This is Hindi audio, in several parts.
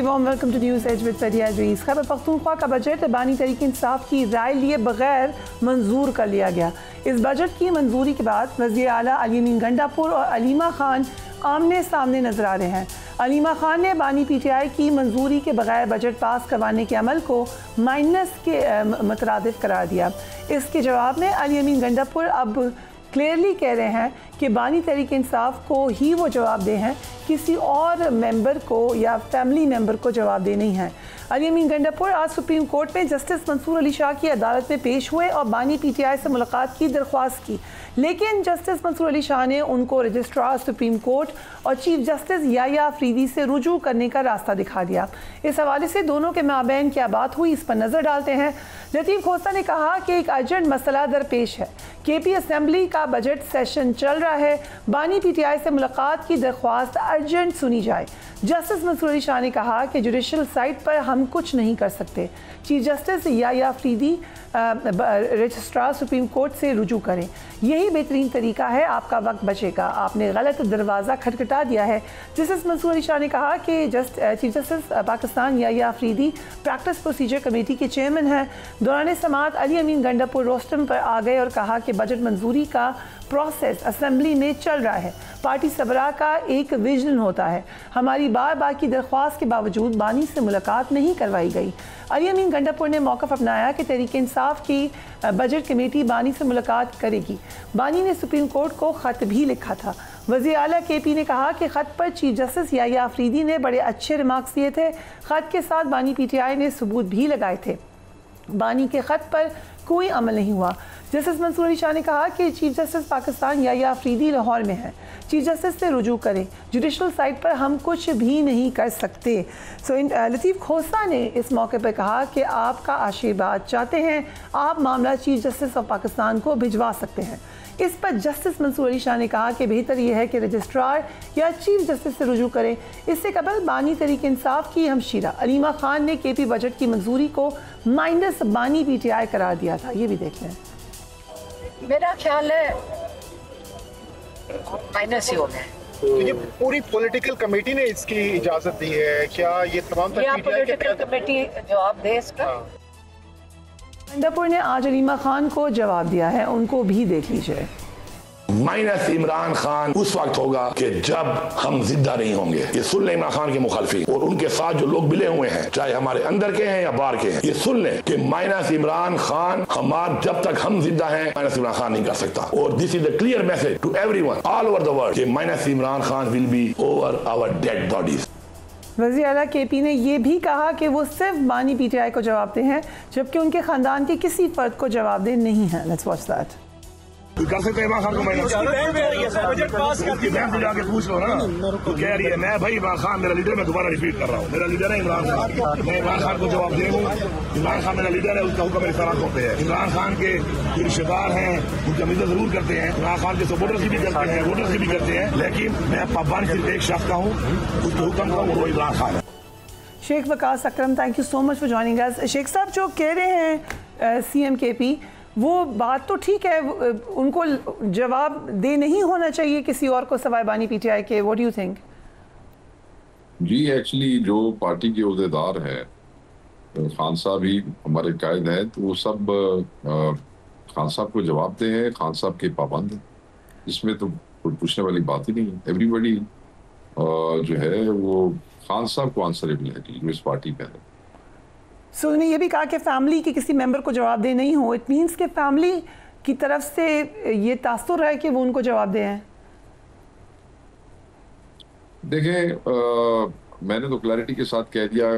Warm welcome to news edge with Sadia Aziz. Khyber Pakhtunkhwa का बजट बानी तहरीक इंसाफ की राय लिए बगैर मंजूर कर लिया गया। इस बजट की मंजूरी के बाद वज़ीर आला अली अमीन गंडापुर और अलीमा खान आमने सामने नजर आ रहे हैं। अलीमा खान ने बानी पीटीआई की मंजूरी के बगैर बजट पास करवाने के अमल को माइनस के मुतरादिफ करार दिया। इसके जवाब में अली अमीन गंडापुर अब क्लियरली कह रहे हैं कि बानी तहरीक इंसाफ को ही वो जवाब दे हैं, किसी और मेंबर को या फैमिली मेंबर को जवाब दे नहीं है। अली अमीन गंडापुर आज सुप्रीम कोर्ट में जस्टिस मंसूर अली शाह की अदालत में पेश हुए और बानी पीटीआई से मुलाकात की दरख्वास्त की, लेकिन जस्टिस मंसूर अली शाह ने उनको रजिस्ट्रार सुप्रीम कोर्ट और चीफ जस्टिस याया अफरीदी से रुजू करने का रास्ता दिखा दिया। इस हवाले से दोनों के माबैन क्या बात हुई, इस पर नज़र डालते हैं। लतीफ़ खोसा ने कहा कि एक अर्जेंट मसला दरपेश है। केपी असेंबली का बजट सेशन चल रहा है, बानी पीटीआई से मुलाकात की दरख्वास्त अर्जेंट सुनी जाए। जस्टिस मंसूर अली शाह ने कहा कि जुडिशल साइट पर हम कुछ नहीं कर सकते। Chief justice Yahya Afridi registrar supreme court से रुजू करें, यही बेहतरीन तरीका है, आपका वक्त बचेगा। आपने गलत दरवाज़ा खटखटा दिया है। जस्टिस मंसूर अली शाह ने कहा कि chief justice Pakistan Yahya Afridi practice procedure committee के चेयरमैन हैं। दौरान समाअत अली अमीन गंडापुर रोस्टम पर आ गए और कहा कि बजट मंजूरी का प्रोसेस असेंबली में चल रहा है। पार्टी सबरा का एक विजन होता है। हमारी बार बार की दरख्वास्त के बावजूद बानी से मुलाकात नहीं करवाई गई। अली अमीन गंडापुर ने मौक़िफ़ अपनाया कि तहरीक इंसाफ की बजट कमेटी बानी से मुलाकात करेगी। बानी ने सुप्रीम कोर्ट को ख़त भी लिखा था। वज़ीर आला केपी ने कहा कि ख़त पर चीफ जस्टिस याया अफरीदी ने बड़े अच्छे रिमार्क्स दिए थे। ख़त के साथ बानी पीटीआई ने सबूत भी लगाए थे। बानी के ख़त पर कोई अमल नहीं हुआ। जस्टिस मंसूर अली शाह ने कहा कि चीफ जस्टिस पाकिस्तान याया अफरीदी लाहौर में है, चीफ जस्टिस से रुजू करें, जुडिशल साइट पर हम कुछ भी नहीं कर सकते। लतीफ़ खोसा ने इस मौके पर कहा कि आपका आशीर्वाद चाहते हैं, आप मामला चीफ जस्टिस ऑफ पाकिस्तान को भिजवा सकते हैं। इस पर जस्टिस मंसूर अली शाह ने कहा कि बेहतर यह है कि रजिस्ट्रार या चीफ जस्टिस से रुजू करें। इससे कबल बानी तहरीक इंसाफ की हमशीरा अलीमा खान ने केपी बजट की मंजूरी को माइनस बानी पीटीआई करार दिया था। ये भी देख लें। मेरा ख्याल है माइनस ही हो गए। तो ये पूरी पॉलिटिकल कमेटी ने इसकी इजाजत दी है क्या? ये तमाम पॉलिटिकल कमेटी जवाब दे इसका। गंडापुर ने आज अलीमा खान को जवाब दिया है, उनको भी देख लीजिए। माइनस इमरान खान उस वक्त होगा कि जब हम जिंदा नहीं होंगे। ये सुन लें इमरान खान के मुखालफी और उनके साथ जो लोग मिले हुए हैं, चाहे हमारे अंदर के हैं या बाहर के हैं, ये सुन लें कि माइनस इमरान खान जब तक हम जिंदा हैं माइनस इमरान खान नहीं कर सकता। और this is the clear message to everyone all over the world कि minus Imran Khan will be over our dead bodies. वज़ीर आला केपी ने यह भी कहा कि वो सिर्फ बानी पीटीआई को जवाबदेह हैं, जबकि उनके खानदान के किसी फर्द को जवाबदेह नहीं है। Let's watch that. कर सकते इमरान खान को बजट पास करके बहन से जाके पूछ लो ना, तो कह रही है मैं भाई इमरान खान मेरा लीडर, मैं दोबारा रिपीट कर रहा हूँ, मेरा लीडर है इमरान खान, मैं इमरान खान को जवाब दे दूँ। इमरान खान मेरा लीडर है, उसका हुक्म मेरे साथ होते हैं। इमरान खान के जो रिश्तेदार हैं उनकी मदद जरूर करते हैं, इमरान खान के सपोर्टर्स की भी करते हैं, वोटर्स की भी करते हैं, लेकिन मैं पाबंद सिर्फ एक शख्स का हूँ, उसके हुक्म का, वो इमरान खान है। Sheikh Waqas Akram, thank you so much for joining us. Sheikh साहब जो कह रहे हैं सीएम केपी, वो बात तो ठीक है, उनको जवाब दे नहीं होना चाहिए किसी और को सवाए बानी पीटीआई के। What do you think? जी एक्चुअली जो पार्टी के अहदेदार है, खान साहब ही हमारे कायद हैं, तो वो सब खान साहब को जवाब दे हैं, खान साहब के पाबंद हैं, इसमें तो कोई पूछने वाली बात ही नहीं है। एवरीबडी जो है वो खान साहब को आंसरेबल है जो इस पार्टी में है। सो उन्होंने ये भी कहा कि फैमिली के किसी मेंबर को जवाबदेह नहीं हो। इट मीन्स कि फैमिली की तरफ से ये तासुर है कि वो उनको जवाबदेह हैं। देखें मैंने तो क्लैरिटी के साथ कह दिया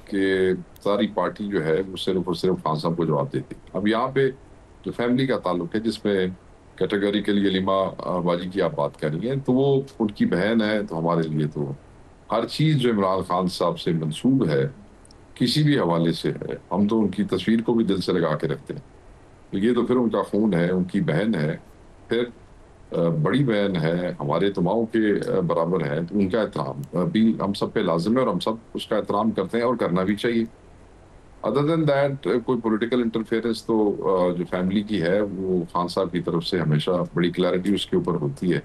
कि सारी पार्टी जो है वो सिर्फ और सिर्फ खान साहब को जवाब देती। अब यहाँ पे जो फैमिली का ताल्लुक है, जिसमें कैटेगरिकली अलीमा बाजी की आप बात कर रही हैं, तो वो उनकी बहन है, तो हमारे लिए तो हर चीज़ जो इमरान खान साहब से मंसूब है किसी भी हवाले से है, हम तो उनकी तस्वीर को भी दिल से लगा के रखते हैं। तो ये तो फिर उनका खून है, उनकी बहन है, फिर बड़ी बहन है, हमारे तो माओ के बराबर है, तो उनका एहतराम भी हम सब पे लाजिम है और हम सब उसका एहतराम करते हैं और करना भी चाहिए। अदर देन दैट कोई पॉलिटिकल इंटरफेरेंस तो जो फैमिली की है वो खान साहब की तरफ से हमेशा बड़ी क्लैरिटी उसके ऊपर होती है।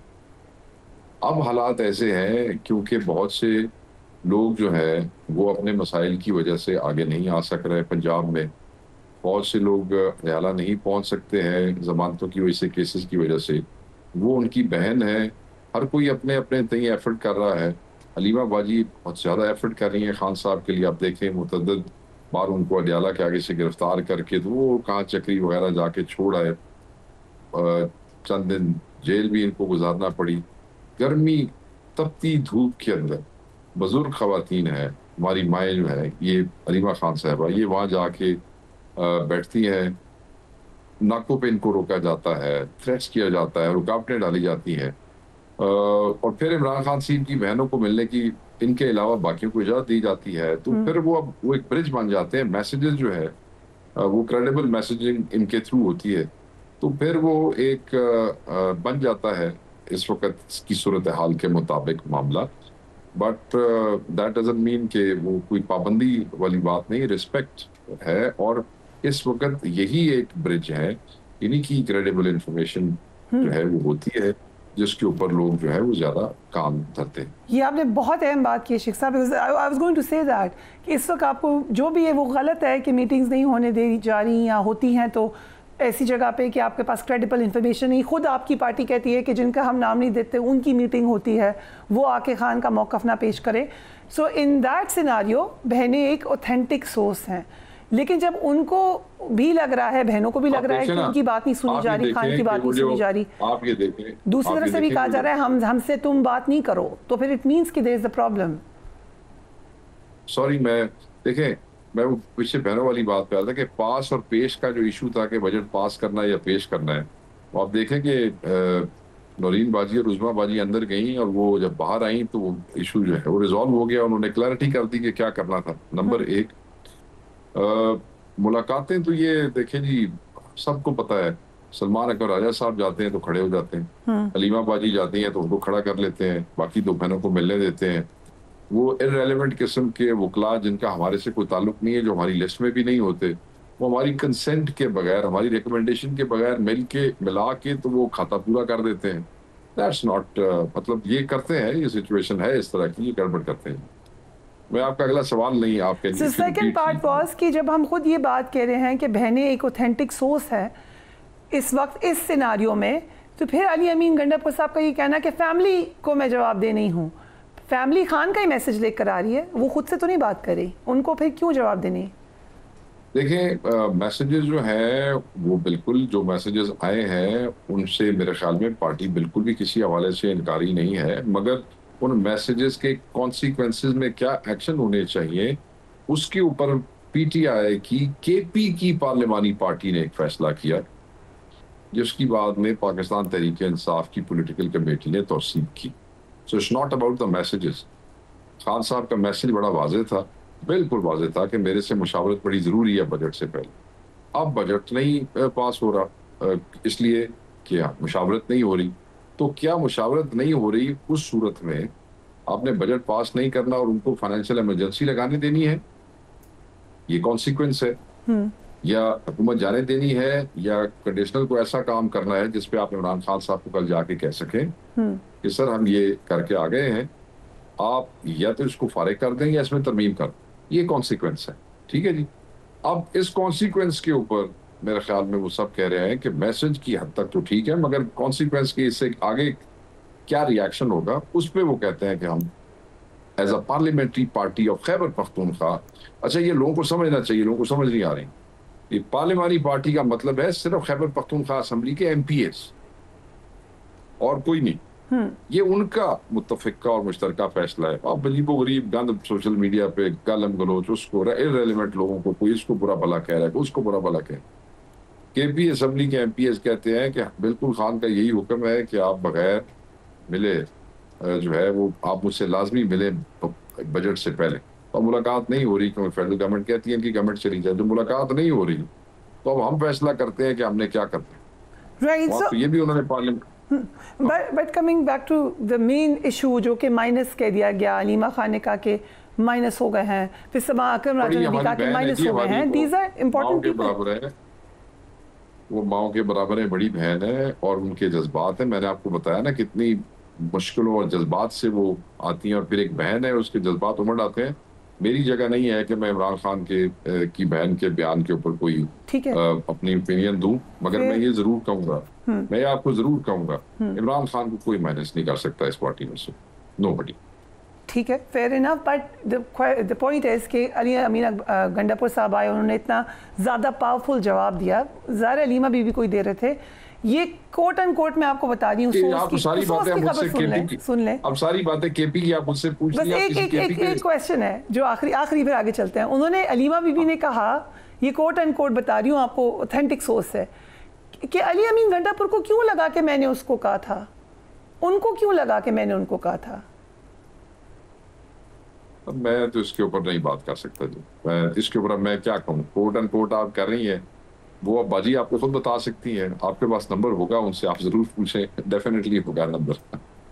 अब हालात ऐसे हैं क्योंकि बहुत से लोग जो है वो अपने मसाइल की वजह से आगे नहीं आ सक रहे। पंजाब में बहुत से लोग हरियाणा नहीं पहुंच सकते हैं जमानतों की वजह से, केसेस की वजह से। वो उनकी बहन है, हर कोई अपने अपने तय एफर्ट कर रहा है। हलीमा बाजी बहुत ज़्यादा एफर्ट कर रही हैं खान साहब के लिए। आप देखें मुतअद्दिद बार उनको अडयाला के आगे से गिरफ्तार करके तो वो कहाँ चक्री वगैरह जाके छोड़ आए। चंद दिन जेल भी इनको गुजारना पड़ी। गर्मी तपती धूप के अंदर बुजुर्ग खवातीन है, हमारी माएँ जो है ये हलीमा खान साहबा, ये वहाँ जाके बैठती हैं। नाकों पे इनको रोका जाता है, थ्रेट्स किया जाता है, रुकावटें डाली जाती हैं और फिर इमरान खान साहब की बहनों को मिलने की इनके अलावा बाकियों को इजाज़त दी जाती है। तो फिर वो एक ब्रिज बन जाते हैं। मैसेजेस जो है वो क्रेडिबल मैसेजिंग इनके थ्रू होती है, तो फिर वो एक बन जाता है इस वक्त की सूरत हाल के मुताबिक मामला। बट दैट डजंट मीन कि वो कोई पाबंदी वाली बात नहीं, रिस्पेक्ट है। और इस वक्त यही एक ब्रिज है, इन्हीं की क्रेडिबल इंफॉर्मेशन जो है वो होती है जिसके ऊपर लोग जो है वो ज़्यादा काम धरते हैं। ये आपने बहुत अहम बात की शेख साहब। I was going to say that कि इस वक्त आपको जो भी है वो गलत है कि मीटिंग्स नहीं होने दी जा रही या होती हैं तो ऐसी जगह पे कि आपके पास क्रेडिबल इन्फॉर्मेशन नहीं। खुद आपकी पार्टी कहती है कि जिनका हम नाम नहीं देते उनकी मीटिंग होती है, वो आके खान का मौक़िफ़ ना पेश करें। सो इन दैट सिनारियो बहनें एक ऑथेंटिक सोर्स हैं, लेकिन जब उनको भी लग रहा है, बहनों को भी लग रहा है कि उनकी बात नहीं सुनी जा रही, खान की बात नहीं सुनी जा रही, आप ये देखें दूसरी तरफ से भी कहा जा रहा है हमसे तुम बात नहीं करो, तो फिर इट मीन्स कि there is the problem. Sorry, मैं देखें मैं वो पीछे बहनों वाली बात कर रहा था कि पास और पेश का जो इशू था कि बजट पास करना है या पेश करना है। तो आप देखें कि नौरीन बाजी और उज़मा बाजी अंदर गई और वो जब बाहर आई तो वो इशू जो है वो रिजॉल्व हो गया। उन्होंने क्लैरिटी कर दी कि क्या करना था। नंबर एक, मुलाकातें तो ये देखें जी सबको पता है, सलमान अकबर राजा साहब जाते हैं तो खड़े हो जाते हैं, हलीमा बाजी जाती हैं तो उनको खड़ा कर लेते हैं, बाकी दो बहनों को मिलने देते हैं। वो इररेलेवेंट किस्म के वकला जिनका हमारे से कोई ताल्लुक नहीं है, जो हमारी लिस्ट में भी नहीं होते, वो हमारी कंसेंट के बगैर, हमारी रिकमेंडेशन के बगैर मिला के तो वो खाता पूरा कर देते हैं। दैट्स नॉट मतलब ये करते हैं, ये सिचुएशन है इस तरह की, ये गड़बड़ करते हैं। मैं आपका अगला सवाल नहीं आपके सेकंड पार्ट वाज कि जब हम खुद ये बात कह रहे हैं कि बहनें एक ऑथेंटिक सोर्स है इस वक्त इस सिनारियो में, तो फिर अली अमीन गंडापुर साहब का ये कहना कि फैमिली को मैं जवाब दे नहीं हूँ, फैमिली खान का ही मैसेज लेकर आ रही है, वो खुद से तो नहीं बात कर रही, उनको फिर क्यों जवाब देने? देखें मैसेजेस जो हैं वो बिल्कुल जो मैसेजेस आए हैं उनसे मेरे ख्याल में पार्टी बिल्कुल भी किसी हवाले से इनकारी नहीं है, मगर उन मैसेजेस के कॉन्सिक्वेंसेस में क्या एक्शन होने चाहिए उसके ऊपर पीटीआई की केपी की पार्लिमानी पार्टी ने एक फैसला किया, जिसकी बाद में पाकिस्तान तहरीक इंसाफ की पॉलिटिकल कमेटी ने तौसीब की। So it's not about the messages. Khan साहब का मैसेज बड़ा वाज़ेह था, बिल्कुल वाज़ेह था कि मेरे से मुशावरत बड़ी ज़रूरी है बजट से पहले। अब बजट नहीं पास हो रहा इसलिए कि मुशावरत नहीं हो रही, तो क्या मुशावरत नहीं हो रही उस सूरत में आपने बजट पास नहीं करना और उनको फाइनेंशियल इमरजेंसी लगाने देनी है, ये कॉन्सिक्वेंस है। या हुकूमत जाने देनी है या कंडीशनल को ऐसा काम करना है जिसपे आप इमरान खान साहब को कल जाके कह सकें कि सर हम ये करके आ गए हैं, आप या तो इसको फारिग कर दें या इसमें तरमीम कर, ये कॉन्सिक्वेंस है। ठीक है जी। अब इस कॉन्सिक्वेंस के ऊपर मेरे ख्याल में वो सब कह रहे हैं कि मैसेज की हद तक तो ठीक है, मगर कॉन्सिक्वेंस के इससे आगे क्या रिएक्शन होगा उस पर वो कहते हैं कि हम as a parliamentary party of Khyber Pakhtunkhwa, अच्छा ये लोगों को समझना चाहिए, लोगों को समझ नहीं आ रही, ये पार्लियामानी पार्टी का मतलब है सिर्फ खैबर पख्तूनख्वा असम्बली के एमपीएस और कोई नहीं। ये उनका मुत्तफ़िका और मुश्तरका फैसला है। अब अजीबो गरीब गंद सोशल मीडिया पे गालम गलोच, उसको इररेलेवेंट लोगों को कोई इसको बुरा भला कह रहा है, कोई उसको बुरा भला कह रहा है। केपी असम्बली के एमपीएस कहते हैं कि बिल्कुल खान का यही हुक्म है कि आप बगैर मिले जो है वो आप मुझसे लाजमी मिले बजट से पहले। तो मुलाकात नहीं हो रही क्योंकि फेडरल गवर्नमेंट कहती है कि गवर्नमेंट चली जाए, जो मुलाकात नहीं हो रही तो अब हम फैसला करते हैं कि हमने क्या करना है। तो ये भी उन्होंने parliament but coming back to the main issue जो कि माइनस कह दिया गया, अलीमा खान ने कहा कि माइनस हो गए हैं, फिर समा अकरम राजा ने भी कहा कि माइनस हो गए हैं। दीज आर इंपॉर्टेंट पीपल, वो माओ के बराबर है, बड़ी बहन है और उनके जज्बात हैं। मैंने आपको बताया ना कितनी मुश्किलों और जज्बात से वो आती हैं, और फिर एक बहन है उसके जज्बात उमड़ आते हैं। मेरी जगह नहीं है कि मैं इमरान खान की बहन के बयान के ऊपर कोई अपनी ओपिनियन दूं, मगर मैं ये जरूर कहूंगा, मैं आपको जरूर कहूंगा, इमरान खान को कोई मैनेज नहीं कर सकता इस पार्टी में से, नोबडी। ठीक है, fair enough, but the point है कि अली अमीन गंडापुर साहब आए, उन्होंने इतना ज़्यादा पावरफुल जवाब दिया, ज़ाहिर अलीमा बीवी को ही दे रहे थे। ये कोट एंड कोट मैं आपको बता रही हूँ, सारी बातें सुन लें, अब सारी बातें केपी की आप मुझसे पूछ बस एक क्वेश्चन है जो आखिरी फिर आगे चलते हैं। उन्होंने अलीमा बीबी ने कहा, ये कोट एंड कोट बता रही हूँ आपको, ऑथेंटिक सोर्स है, कि अली अमीन गंडापुर को क्यों लगा कि मैंने उसको कहा था, उनको क्यों लगा कि मैंने उनको कहा था? मैं तो इसके ऊपर नहीं बात कर सकता जी, मैं इसके ऊपर मैं क्या कहूँ। कोट एंड कोट आप कर रही हैं, वो अब बाजी आपको खुद बता सकती हैं, आपके पास नंबर होगा, उनसे आप जरूर पूछें, डेफिनेटली होगा नंबर।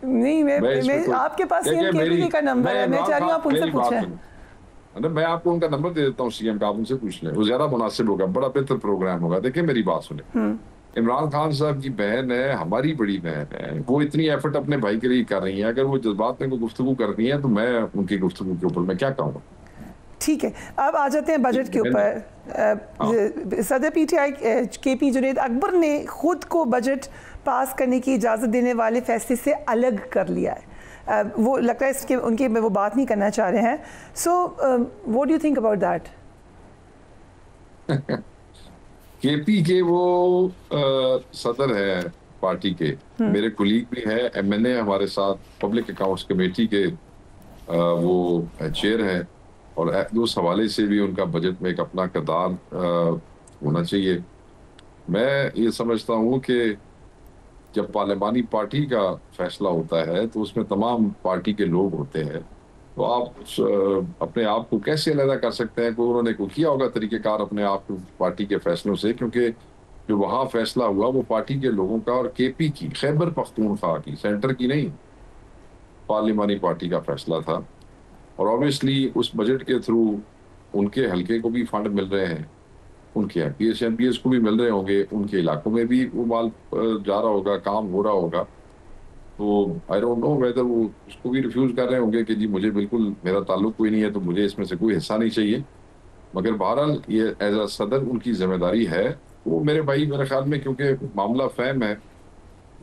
नहीं, मैं आपके पास सीएम केपी का नंबर है, मैं चाह रही हूँ आप उनसे पूछें। मैं आपको उनका नंबर दे देता हूँ सीएम का, आप उनसे पूछ लें, वो ज्यादा मुनासिब होगा, बड़ा बेहतर प्रोग्राम होगा। देखिए मेरी बात सुने, इमरान खान साहब की बहन है, हमारी बड़ी बहन है, वो इतनी एफर्ट अपने भाई के लिए कर रही है, अगर वो जज्बात में कोई गुफ्तगू करनी है तो मैं उनकी गुफ्तगू के ऊपर मैं क्या कहूँगा। ठीक है, अब आ जाते हैं बजट के ऊपर। सदर पीटीआई केपी जुनैद अकबर ने खुद को बजट पास करने की इजाज़त देने वाले फैसले से अलग कर लिया है। वो लगता है इसके उनके वो बात नहीं करना चाह रहे हैं। So what do you think about that? KP के वो सदर है पार्टी के, मेरे कुलीग भी है, एमएनए हमारे साथ, पब्लिक अकाउंट्स कमेटी के वो चेयर हैं, और उस हवाले से भी उनका बजट में एक अपना किरदार होना चाहिए। मैं ये समझता हूँ कि जब पार्लिमानी पार्टी का फैसला होता है तो उसमें तमाम पार्टी के लोग होते हैं, तो आप अपने आप को कैसे अलग कर सकते हैं? कोई उन्होंने कोई किया होगा तरीक़ेकार अपने आप को पार्टी के फैसलों से, क्योंकि जो वहाँ फैसला हुआ वो पार्टी के लोगों का, और केपी की, खैबर पख्तूनख्वा की, सेंटर की नहीं, पार्लिमानी पार्टी का फैसला था। और ऑब्वियसली उस बजट के थ्रू उनके हलके को भी फंड मिल रहे हैं, उनके एमपीएस को भी मिल रहे होंगे, उनके इलाकों में भी वो माल जा रहा होगा, काम हो रहा होगा। तो आई डोंट नो वेदर वो उसको भी रिफ्यूज कर रहे होंगे कि जी मुझे बिल्कुल मेरा ताल्लुक कोई नहीं है, तो मुझे इसमें से कोई हिस्सा नहीं चाहिए। मगर बहरहाल ये एज अ सदर उनकी जिम्मेदारी है। वो मेरे भाई मेरे ख्याल में, क्योंकि मामला फैम है,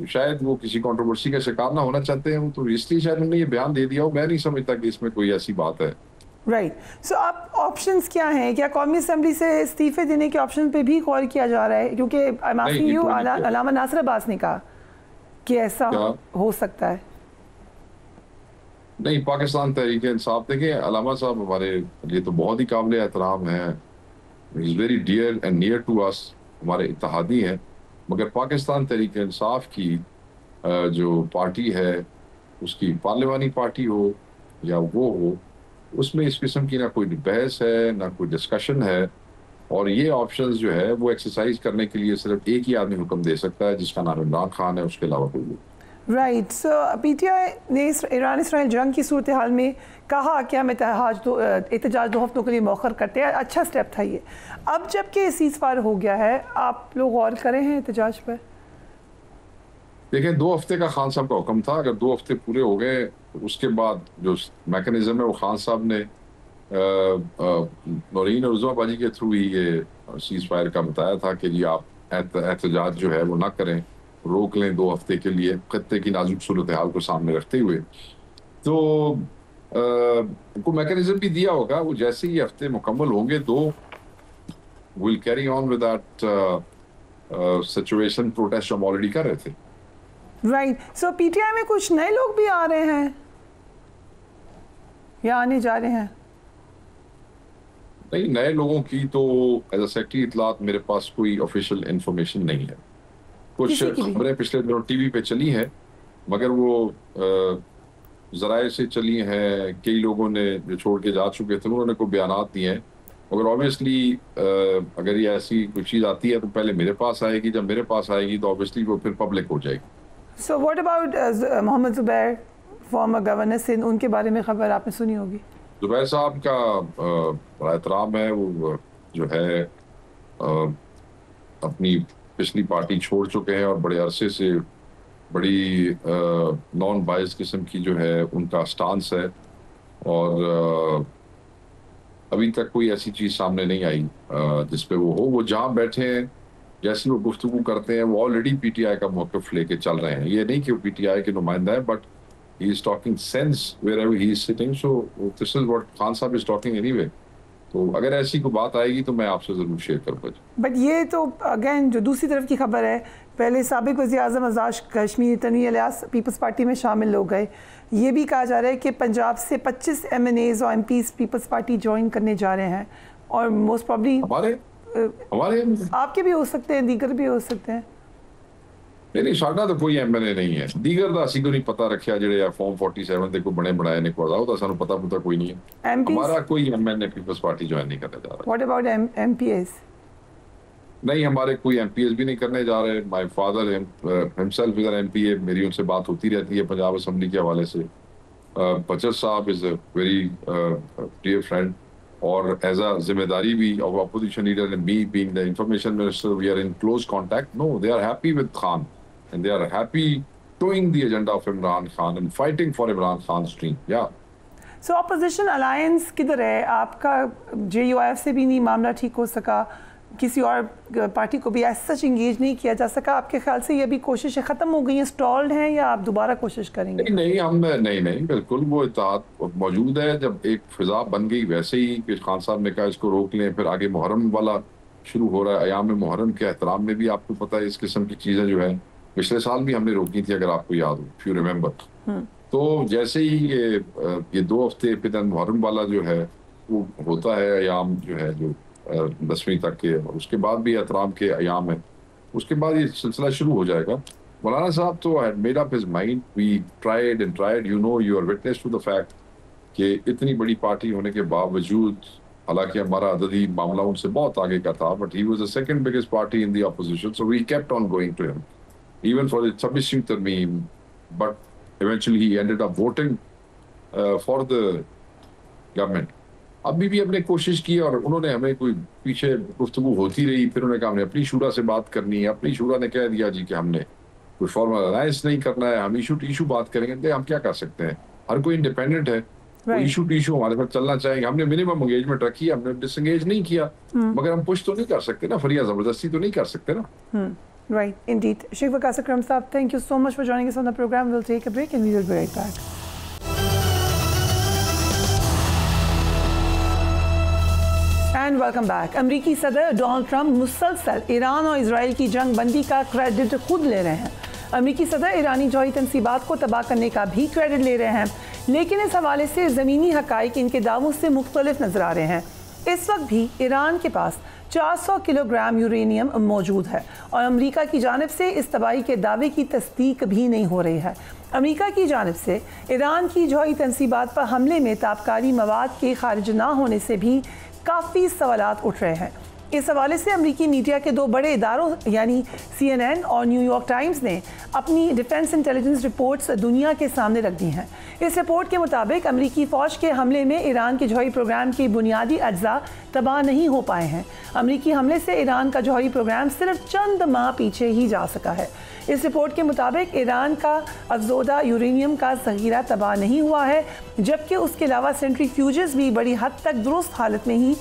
शायद वो किसी कंट्रोवर्सी का शिकार ना होना चाहते हैं, वो तो इसलिए शायद उन्होंने ये बयान दे दिया हो। मैं नहीं समझता कि इसमें कोई ऐसी बात है। राइट, सो अब ऑप्शंस क्या हैं? क्या कौमी असम्बली से इस्तीफे देने के ऑप्शन पे भी गौर किया जा रहा है? क्योंकि आई एम आस्किंग यू, अलामा नासिर अब्बास ने कहा कि ऐसा हो सकता है। नहीं, पाकिस्तान तहरीक इंसाफ, देखिए अलामा साहब हमारे लिए तो बहुत ही काबिल एहतराम है, is very dear and near to us, हमारे इत्तेहादी हैं। मगर पाकिस्तान तहरीक इंसाफ की जो पार्टी है, उसकी पार्लिमानी पार्टी हो या वो हो, उसमें इस किस्म की ना कोई बहस है, ना कोई डिस्कशन है। और ये ऑप्शंस जो है वो एक्सरसाइज करने के लिए सिर्फ एक ही आदमी हुक्म दे सकता है, जिसका नाम इमरान खान है, उसके अलावा कोई नहीं। राइट, सो पीटीआई ने ईरान इसराइल जंग की सूरत हाल में कहा कि हम एहतजाज 2 हफ्तों के लिए मौखर करते हैं। अच्छा स्टेप था ये। अब जबकि सीज़ फायर हो गया है, आप लोग गौर करें हैं एहतजाज पर? देखें, 2 हफ्ते का खान साहब का हुक्म था, अगर 2 हफ्ते पूरे हो गए तो उसके बाद जो मैकेनिज्म है वो खान साहब ने नौरीन और उज़मा बाजी के थ्रू ही ये सीज़ फायर का बताया था कि जी आप एहतजाज जो है वो ना करें, रोक लें 2 हफ्ते के लिए, खत्ते की नाजुक सूरत हाल को सामने रखते हुए। तो उनको मैकेनिज्म भी दिया होगा, वो जैसे ही हफ्ते मुकम्मल होंगे तो will carry on with that situation. Protest हम ऑलरेडी कर रहे थे। राइट, सो पीटीआई में कुछ नए लोग भी आ रहे हैं या आने जा रहे हैं? नहीं, नए लोगों की तो एज अ सेक्रेटरी इतलात मेरे पास कोई ऑफिशियल इंफॉर्मेशन नहीं है। कुछ खबरें पिछले दिनों टीवी पे चली हैं, मगर वो जराए से चली हैं, कई लोगों ने जो छोड़ के जा चुके थे उन्होंने कोई बयानात दिए हैं। मगर ऑब्वियसली अगर ये ऐसी कोई चीज़ आती है तो पहले मेरे पास आएगी, जब मेरे पास आएगी तो ऑब्वियसली वो फिर पब्लिक हो जाएगी। So what about Mohammad Zubair, former governor Sindh, उनके बारे में खबर आपने सुनी होगी? जुबैर साहब का बड़ा एहतराम है, वो जो है अपनी पिछली पार्टी छोड़ चुके हैं और बड़े अरसे से बड़ी नॉन बायस किस्म की जो है उनका स्टांस है, और अभी तक कोई ऐसी चीज़ सामने नहीं आई जिस पे वो जहाँ बैठे हैं, जैसे वो गुफ्तगू करते हैं, वो ऑलरेडी पीटीआई का मौक़िफ़ लेके चल रहे हैं। ये नहीं कि वो पीटीआई के नुमाइंदा है, but he is talking sense wherever he is sitting, so this is what Khan साहब इज टॉकिंग एनीवे। तो अगर ऐसी कोई बात आएगी तो मैं आपसे ज़रूर शेयर करूँगा। बट ये तो अगेन जो दूसरी तरफ की खबर है, पहले साबिक वज़ीर-ए-आज़म आज़ाद कश्मीर तनवीर इलियास पीपल्स पार्टी में शामिल हो गए। ये भी कहा जा रहा है कि पंजाब से 25 MNAs और MPs पीपल्स पार्टी ज्वाइन करने जा रहे हैं, और मोस्ट प्रॉब्ली हमारे आपके भी हो सकते हैं, दीगर भी हो सकते हैं। नहीं, साडा तो कोई MNA नहीं है, दीगर दा असी को नहीं पता रखा जिहड़े फॉर्म 47 ते कोई बने बनाए ने कोई तो सानू पता पुता कोई नहीं है। हमारा कोई MNA पीपल्स पार्टी ज्वाइन नहीं करने जा रहा। What about MPs? नहीं, हमारे कोई MPs भी नहीं करने जा रहे। My father himself is an MPA, मेरी उनसे बात होती रहती है पंजाब असेंबली के हवाले से। बचर साहब is a very dear friend, और एज अ जिम्मेदारी भी of opposition leader and me being the information minister, we are in close contact. No, they are happy with Khan and they are happy towing the agenda of Imran Khan and fighting for Imran Khan's dream. Yeah. So opposition alliance किधर है आपका? JUIF से भी नहीं मामला ठीक हो सका, किसी और पार्टी को भी ऐसा सच इंगेज नहीं किया जा सका। आपके ख्याल से ये भी कोशिशें ख़त्म हो गई हैं, स्टॉल्ड हैं, या आप दोबारा कोशिश करेंगे? नहीं, बिल्कुल वो इत्तेहाद मौजूद है। जब एक फिजा बन गई वैसे ही कि खान साहब ने कहा इसको रोक लें, फिर आगे मुहर्रम वाला शुरू हो रहा है। अयाम मुहर्रम के एहतराम में भी आपको पता है इस किस्म की चीज़ें जो है पिछले साल भी हमने रोकी थी, अगर आपको याद हो, इफ यू रिमेंबर। तो जैसे ही ये 2 हफ्ते फिर मुहर्रम वाला जो है वो होता है, अयाम जो है जो 10वीं तक के, और उसके बाद भी एहतराम के अयाम है, उसके बाद ये सिलसिला शुरू हो जाएगा। मौलाना साहब तो had made up his mind, we tried and tried, you know, you are witness to the fact कि इतनी बड़ी पार्टी होने के बावजूद, हालांकि हमारा अददी मामला उनसे बहुत आगे का था, but he was the second biggest party in the opposition, so we kept on going to him even for the 26th term, but eventually he ended up voting for the government. अभी भी हमने कोशिश की और उन्होंने हमें कोई पीछे गुफ्तगू होती रही, फिर उन्होंने कहा हमने अपनी शूरा से बात करनी है। अपनी शूरा ने कह दिया जी कि हमने कोई फॉर्मल अलायंस नहीं करना है, हम इशू बात करेंगे। हम क्या कर सकते हैं, हर कोई इंडिपेंडेंट है, इशू हमारे साथ चलना चाहेंगे। हमने मिनिमम एंगेजमेंट रखी, हमने डिसएंगेज नहीं किया, मगर हम पुश तो नहीं कर सकते ना, फरिया जबरदस्ती तो नहीं कर सकते ना। Right, indeed. Sheikh Waqas Akram Saab, thank you so much for joining us on the program. We'll take a break and we will be right back. And welcome back. अमरीकी सदर डोनाल्ड ट्रंप मुसलसल ईरान और इसराइल की जंग बंदी का क्रेडिट खुद ले रहे हैं। अमरीकी सदर ईरानी जौहरी तनसीबात को तबाह करने का भी क्रेडिट ले रहे हैं, लेकिन इस हवाले से ज़मीनी हक़ाइक़ इनके दावों से मुख्तलिफ नज़र आ रहे हैं। इस वक्त भी ईरान के पास 400 किलोग्राम यूरेनियम मौजूद है और अमेरिका की जानिब से इस तबाही के दावे की तस्दीक भी नहीं हो रही है। अमेरिका की जानिब से ईरान की जौहरी तनसीबात पर हमले में ताबकारी मवाद के खारिज ना होने से भी काफ़ी सवालात उठ रहे हैं। इस हवाले से अमरीकी मीडिया के 2 बड़े इदारों यानी CNN और न्यूयॉर्क टाइम्स ने अपनी डिफेंस इंटेलिजेंस रिपोर्ट्स दुनिया के सामने रख दी हैं। इस रिपोर्ट के मुताबिक अमरीकी फ़ौज के हमले में ईरान के जौहरी प्रोग्राम के बुनियादी अज्जा तबाह नहीं हो पाए हैं। अमरीकी हमले से ईरान का जौहरी प्रोग्राम सिर्फ चंद माह पीछे ही जा सका है। इस रिपोर्ट के मुताबिक ईरान का अफजोदा यूरेनियम का ज़ख़ीरा तबाह नहीं हुआ है, जबकि उसके अलावा सेंट्रीफ्यूजेस भी बड़ी हद तक दुरुस्त हालत में ही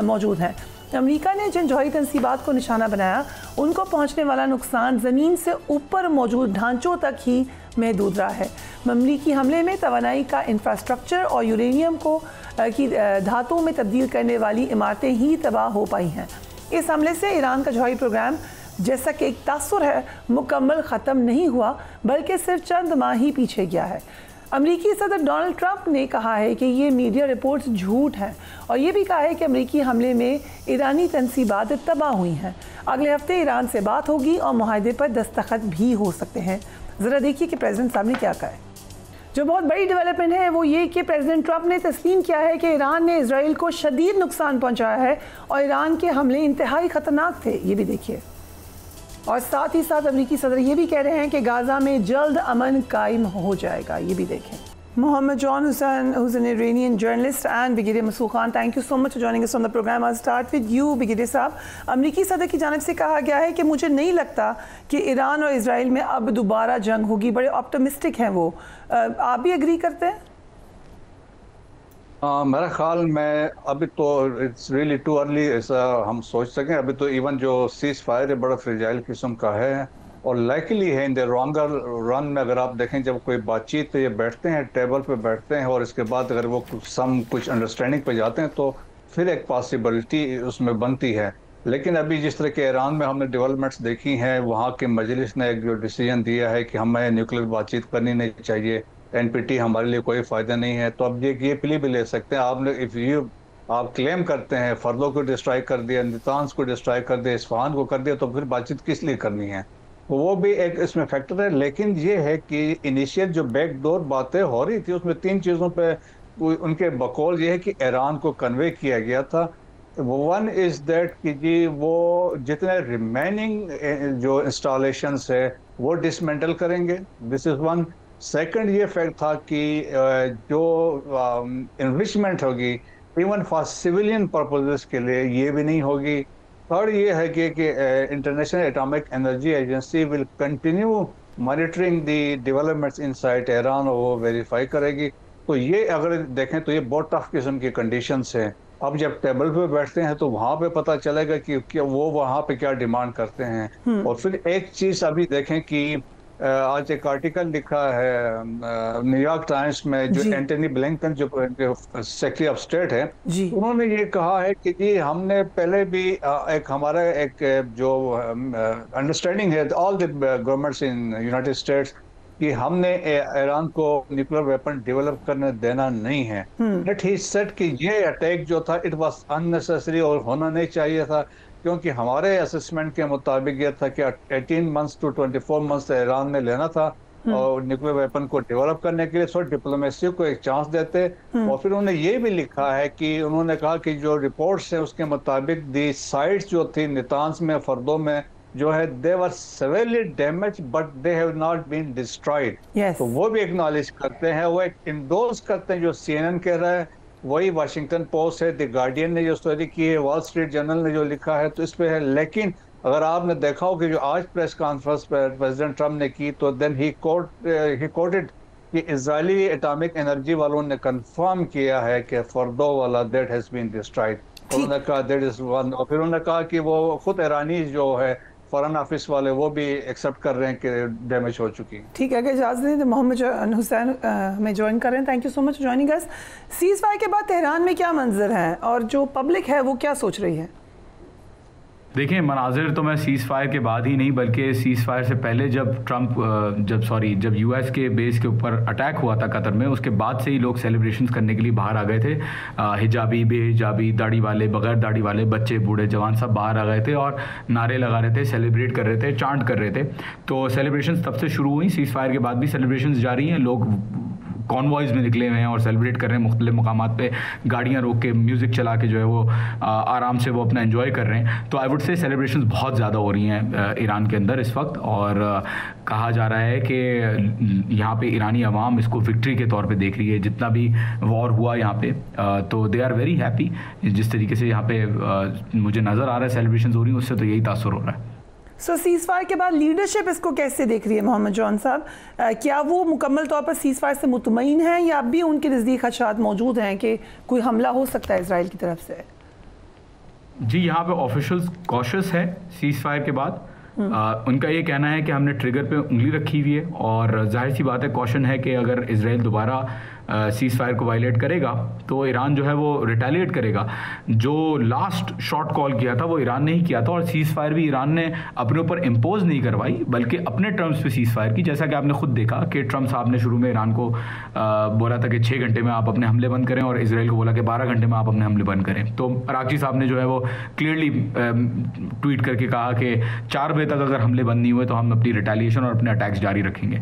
मौजूद हैं। अमेरिका ने जिन जौहरी तनसीबात को निशाना बनाया, उनको पहुंचने वाला नुकसान ज़मीन से ऊपर मौजूद ढांचों तक ही महदूद रहा है। अमरीकी हमले में तवानाई का इंफ्रास्ट्रक्चर और यूरेनियम को की धातुओं में तब्दील करने वाली इमारतें ही तबाह हो पाई हैं। इस हमले से ईरान का जौहरी प्रोग्राम, जैसा कि एक तासुर है, मुकम्मल ख़त्म नहीं हुआ, बल्कि सिर्फ चंद माह ही पीछे गया है। अमरीकी सदर डोनाल्ड ट्रंप ने कहा है कि ये मीडिया रिपोर्ट्स झूठ हैं और ये भी कहा है कि अमरीकी हमले में ईरानी तनसीबात तबाह हुई हैं। अगले हफ्ते ईरान से बात होगी और मुआहदे पर दस्तखत भी हो सकते हैं। ज़रा देखिए कि प्रेसिडेंट साहब ने क्या कहा है। जो बहुत बड़ी डेवलपमेंट है वो ये कि प्रेसिडेंट ट्रंप ने तस्लीम किया है कि ईरान ने इसराइल को शदीद नुकसान पहुँचाया है और ईरान के हमले इंतहाई ख़तरनाक थे। ये भी देखिए। और साथ ही साथ अमरीकी सदर ये भी कह रहे हैं कि गाज़ा में जल्द अमन कायम हो जाएगा। ये भी देखें। Mohammed John Hussain, who's an Iranian journalist, and Brigadier Masood Khan, thank you so much for joining us on the program. I'll start with you, Brigadier साहब. अमरीकी सदर की जानिब से कहा गया है कि मुझे नहीं लगता कि ईरान और इजराइल में अब दोबारा जंग होगी. बड़े ऑप्टिमिस्टिक हैं वो. आप भी एग्री करते हैं? मेरा ख्याल में अभी तो इट्स रियली टू अर्ली ऐसा हम सोच सकें. अभी तो इवन जो सीज फायर है बड़ा फ्रेजाइल किस्म का है और लाइकली है इन द लॉन्गर रन में. अगर आप देखें जब कोई बातचीत पे ये बैठते हैं, टेबल पे बैठते हैं और इसके बाद अगर वो कुछ अंडरस्टैंडिंग पे जाते हैं तो फिर एक पॉसिबिलिटी उसमें बनती है. लेकिन अभी जिस तरह के ईरान में हमने डेवलपमेंट्स देखी हैं, वहाँ के मजलिस ने एक जो डिसीजन दिया है कि हमें न्यूक्लियर बातचीत करनी नहीं चाहिए, NPT हमारे लिए कोई फ़ायदा नहीं है, तो अब ये प्ली भी ले सकते हैं. आपने आप क्लेम करते हैं फर्दों को डिस्ट्रॉय कर दिया, नितान्स को डिस्ट्रॉय कर दिया, इस्फहान को कर दिया, तो फिर बातचीत किस लिए करनी है? वो भी एक इसमें फैक्टर है. लेकिन ये है कि इनिशियल जो बैकडोर बातें हो रही थी उसमें 3 चीज़ों पे उनके बकौल ये है कि ईरान को कन्वे किया गया था. वन इज़ दैट कि जी वो जितने रिमेनिंग जो इंस्टॉलेशंस है वो डिसमेंटल करेंगे. This is one. सेकंड ये फैक्ट था कि जो इन्वेस्टमेंट होगी इवन फॉर सिविलियन पर्पसेस के लिए ये भी नहीं होगी. थर्ड ये है कि international atomic energy agency will continue monitoring the developments inside Iran और वो वेरीफाई करेगी. तो ये अगर देखें तो ये बहुत टफ किस्म की कंडीशंस हैं. अब जब टेबल पे बैठते हैं तो वहाँ पे पता चलेगा कि वो वहाँ पे क्या डिमांड करते हैं. और फिर एक चीज़ अभी देखें कि आज एक आर्टिकल लिखा है न्यूयॉर्क टाइम्स में जो एंटनी ब्लिंकन जो सेक्रेटरी ऑफ स्टेट है, उन्होंने ये कहा है कि जी हमने पहले भी हमारा एक जो अंडरस्टैंडिंग है all the governments in United states कि हमने ईरान को न्यूक्लियर वेपन डेवलप करने देना नहीं है. बट ही सेड कि ये अटैक जो था इट वाज अननेसेसरी और होना नहीं चाहिए था, क्योंकि हमारे असेसमेंट के मुताबिक ये था कि 18 मंथ्स टू 24 मंथ्स ईरान ने लेना था और न्यूक्लियर वेपन को डेवलप करने के लिए. सो डिप्लोमेसी को एक चांस देते. और फिर उन्होंने ये भी लिखा है कि उन्होंने कहा कि जो रिपोर्ट्स हैं उसके मुताबिक दी साइट्स जो थी नितान्स में, फर्दों में जो है they were severely damage but they have not been destroyed. तो वो भी एक्नॉलेज करते हैं, वो एक इंडोर्स करते हैं जो CNN कह रहा है, वही वाशिंगटन पोस्ट है, द गार्डियन ने जो स्टोरी की है, वॉल स्ट्रीट जर्नल ने जो लिखा है, तो इस पे है. लेकिन अगर आपने देखा हो कि जो आज प्रेस कॉन्फ्रेंस प्रेसिडेंट ट्रम्प ने की तो देन ही कोटेड कि इजरायली एटॉमिक एनर्जी वालों ने कंफर्म किया है कि फर्दो वाला दैट हैज बीन डिस्ट्रॉयड. उन्होंने कहा दैट इज वन. और फिर उन्होंने कहा कि वो खुद ईरानी जो है फॉरेन ऑफिस वाले वो भी एक्सेप्ट कर रहे हैं कि डैमेज हो चुकी है. ठीक है, अगर इजाज़त दें तो मोहम्मद हुसैन हमें ज्वाइन कर रहे हैं. Thank you so much joining us. Seize fire के बाद तेहरान में क्या मंजर है और जो पब्लिक है वो क्या सोच रही है? देखिए, मनाजिर तो मैं सीज़ फायर के बाद ही नहीं बल्कि सीज़ फायर से पहले जब US के बेस के ऊपर अटैक हुआ था कतर में, उसके बाद से ही लोग सेलिब्रेशंस करने के लिए बाहर आ गए थे. हिजाबी, बेहिजाबी, दाढ़ी वाले, बगैर दाढ़ी वाले, बच्चे, बूढ़े, जवान सब बाहर आ गए थे और नारे लगा रहे थे, सेलिब्रेट कर रहे थे, चांट कर रहे थे. तो सेलिब्रेशंस तब से शुरू हुई. सीज़ फायर के बाद भी सेलिब्रेशंस जारी हैं. लोग कॉन्वॉयज़ में निकले हुए हैं और सेलिब्रेट कर रहे हैं. मुख्तलिफ मकामात पे गाड़ियाँ रोक के, म्यूज़िक चला के जो है वो आराम से वो अपना एंजॉय कर रहे हैं. तो आई वुड से सेलिब्रेशंस बहुत ज़्यादा हो रही हैं ईरान के अंदर इस वक्त. और कहा जा रहा है कि यहाँ पे ईरानी अवाम इसको विक्ट्री के तौर पे देख रही है. जितना भी वॉर हुआ यहाँ पे तो दे आर वेरी हैप्पी. जिस तरीके से यहाँ पे मुझे नज़र आ रहा है सेलिब्रेशंस हो रही हैं, उससे तो यही तासुर हो रहा है. सीज़ फायर के बाद लीडरशिप इसको कैसे देख रही है मोहम्मद जॉन साहब? क्या वो मुकम्मल तौर पर सीज़ फायर से मुतमईन हैं या अब भी उनके नज़दीक खदशात मौजूद हैं कि कोई हमला हो सकता है इजराइल की तरफ से? जी, यहाँ पे ऑफिशियल्स कॉशियस है सीज़ फायर के बाद. उनका ये कहना है कि हमने ट्रिगर पे उंगली रखी हुई है और जाहिर सी बात है कॉशन है कि अगर इजराइल दोबारा सीज़ फायर को वायलेट करेगा तो ईरान जो है वो रिटेलिएट करेगा. जो लास्ट शॉट कॉल किया था वो ईरान ने ही किया था और सीज़ फायर भी ईरान ने अपने ऊपर इम्पोज नहीं करवाई बल्कि अपने टर्म्स पे सीज़ फायर की. जैसा कि आपने खुद देखा कि ट्रम्प साहब ने शुरू में ईरान को बोला था कि 6 घंटे में आप अपने हमले बंद करें और इजराइल को बोला कि 12 घंटे में आप अपने हमले बंद करें. तो अरागची साहब ने जो है वो क्लियरली ट्वीट करके कहा कि 4 बजे तक अगर हमले बंद नहीं हुए तो हम अपनी रिटेलिएशन और अपने अटैक्स जारी रखेंगे.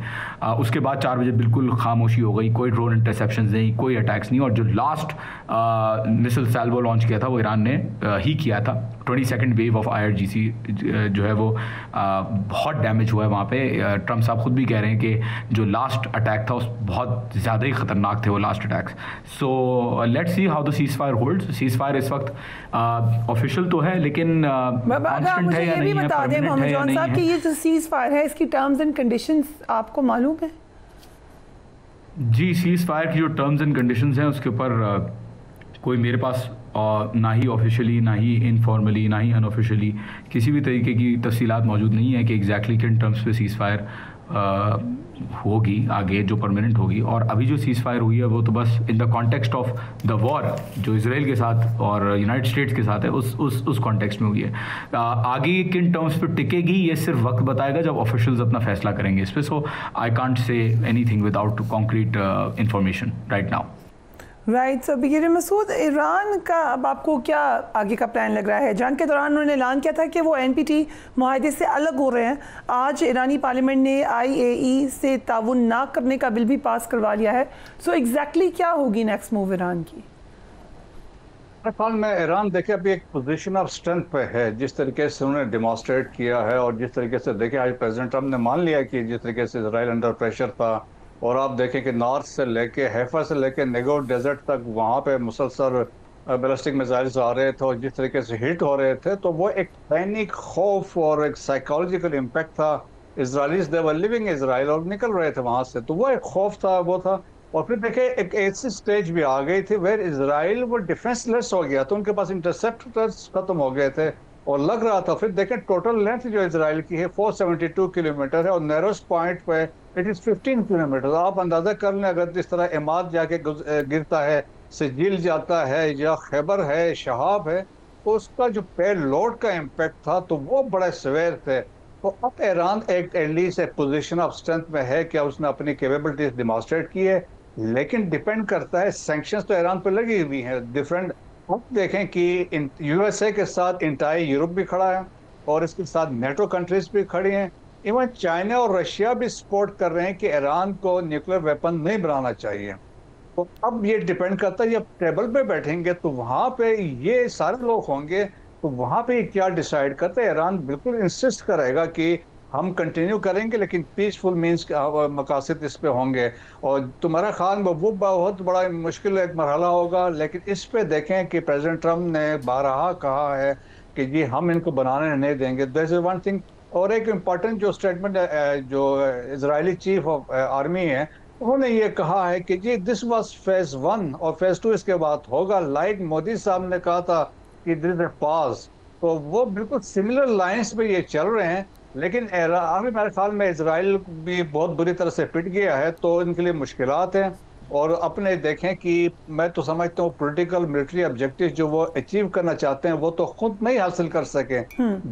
उसके बाद 4 बजे बिल्कुल खामोशी हो गई, कोई ड्रोन इंटरसेप्शंस नहीं, कोई अटैक्स नहीं। और जो लास्ट मिसाइल सैल्वो लॉन्च किया था वो ईरान ने ही किया था। 22nd वेव ऑफ IRGC जो है वो बहुत डैमेज हुआ है वहाँ पे। ट्रम्प साहब खुद भी कह रहे हैं कि जो लास्ट अटैक था उस बहुत ज़्यादा ही ख़तरनाक थे वो last attacks. So let's see how the seize fire holds. Seize fire इस वक्त ऑफिशियल तो है लेकिन कांस्टेंट है या नहीं है, बता दें मोहम्मद जॉन साहब कि ये जो सीज़ फायर है इसकी टर्म्स एंड कंडीशंस आपको मालूम है? जी, सीज़ फायर की जो टर्म्स एंड कंडीशंस हैं उसके ऊपर कोई मेरे पास ना ही ऑफिशियली, ना ही इनफॉर्मली, ना ही अनऑफिशियली किसी भी तरीके की तफसीलात मौजूद नहीं है कि एग्जैक्टली किन टर्म्स पे सीज़ फायर होगी आगे जो परमानेंट होगी। और अभी जो सीज़ फायर हुई है वो तो बस in the context of the war जो इसराइल के साथ और यूनाइटेड स्टेट्स के साथ है उस कॉन्टेक्स्ट में हुई है। आगे किन टर्म्स पे टिकेगी ये सिर्फ वक्त बताएगा जब ऑफिशियल्स अपना फैसला करेंगे इस पर। So I can't say anything without concrete information right now. Right. So brigadier Masood, Iran का अब आपको क्या आगे का प्लान लग रहा है? जंग के दौरान उन्होंने ऐलान किया था कि वो NPT मुआहदे से अलग हो रहे हैं। आज ईरानी पार्लियामेंट ने IAE से ताउन ना करने का बिल भी पास करवा लिया है। सो एग्जैक्टली क्या होगी नेक्स्ट मूव ईरान की? ख्याल में ईरान देखे अभी एक पोजीशन ऑफ स्ट्रेंथ पे है, जिस तरीके से उन्होंने डिमॉन्स्ट्रेट किया है और जिस तरीके से देखे आज प्रेसिडेंट ट्रम्प ने मान लिया कि जिस तरीके से इसराइल अंडर प्रेशर था। और आप देखें कि नॉर्थ से लेके हैफा से लेके नेगोव डेजर्ट तक वहाँ पे मुसलसल बैलिस्टिक मिसाइल्स आ रहे थे और जिस तरीके से हिट हो रहे थे, तो वो एक पैनिक खौफ और एक साइकोलॉजिकल इम्पैक्ट था। Israelis they were living Israel और निकल रहे थे वहाँ से, तो वो एक खौफ था, वो था। और फिर देखे एक ऐसी स्टेज भी आ गई थी वेर इजराइल वो डिफेंसलेस हो गया, तो उनके पास इंटरसेप्टर्स खत्म हो गए थे और लग रहा था। फिर देखें टोटल लेंथ जो इजराइल की है 472 किलोमीटर है और नैरोस्ट पॉइंट पे इट इज़ 15 किलोमीटर। आप अंदाजा कर लें अगर इस तरह इमाद जाके गिरता है, सजील जाता है या खैबर है, शहाब है, तो उसका जो पे लोड का इम्पैक्ट था तो वो बड़ा सवेर थे। तो अब ईरान एक एटलीस्ट एक पोजीशन ऑफ स्ट्रेंथ में है, क्या उसने अपनी कैपेबिलिटीज डिमॉन्स्ट्रेट की है, लेकिन डिपेंड करता है। सैंक्शंस तो ईरान पर लगी हुई हैं डिफरेंट। अब देखें कि USA के साथ इंटायर यूरोप भी खड़ा है और इसके साथ नेटो कंट्रीज भी खड़ी हैं। इवन चाइना और रशिया भी सपोर्ट कर रहे हैं कि ईरान को न्यूक्लियर वेपन नहीं बनाना चाहिए। तो अब ये डिपेंड करता है, जब टेबल पे बैठेंगे तो वहाँ पे ये सारे लोग होंगे, तो वहाँ पे क्या डिसाइड करते हैं। ईरान बिल्कुल इंसिस्ट करेगा कि हम कंटिन्यू करेंगे लेकिन पीसफुल मीन्स मकासद इस पे होंगे। और तुम्हारा ख्याल में वो बहुत बड़ा मुश्किल एक मरहला होगा, लेकिन इस पे देखें कि प्रेसिडेंट ट्रम्प ने बारहा कहा है कि जी हम इनको बनाने नहीं देंगे। This is one thing. और एक इम्पॉर्टेंट जो स्टेटमेंट जो इजरायली चीफ ऑफ आर्मी है उन्होंने ये कहा है कि जी दिस वाज फेज 1 और फेज 2 इसके बाद होगा। लाइक मोदी साहब ने कहा था कि दिस इज पास, तो वो बिल्कुल सिमिलर लाइंस पे ये चल रहे हैं। लेकिन अभी मेरे ख्याल में इजराइल भी बहुत बुरी तरह से पिट गया है, तो इनके लिए मुश्किलात हैं। और अपने देखें कि मैं तो समझता हूँ पॉलिटिकल मिलिट्री ऑब्जेक्टिव जो वो अचीव करना चाहते हैं वो तो खुद नहीं हासिल कर सके।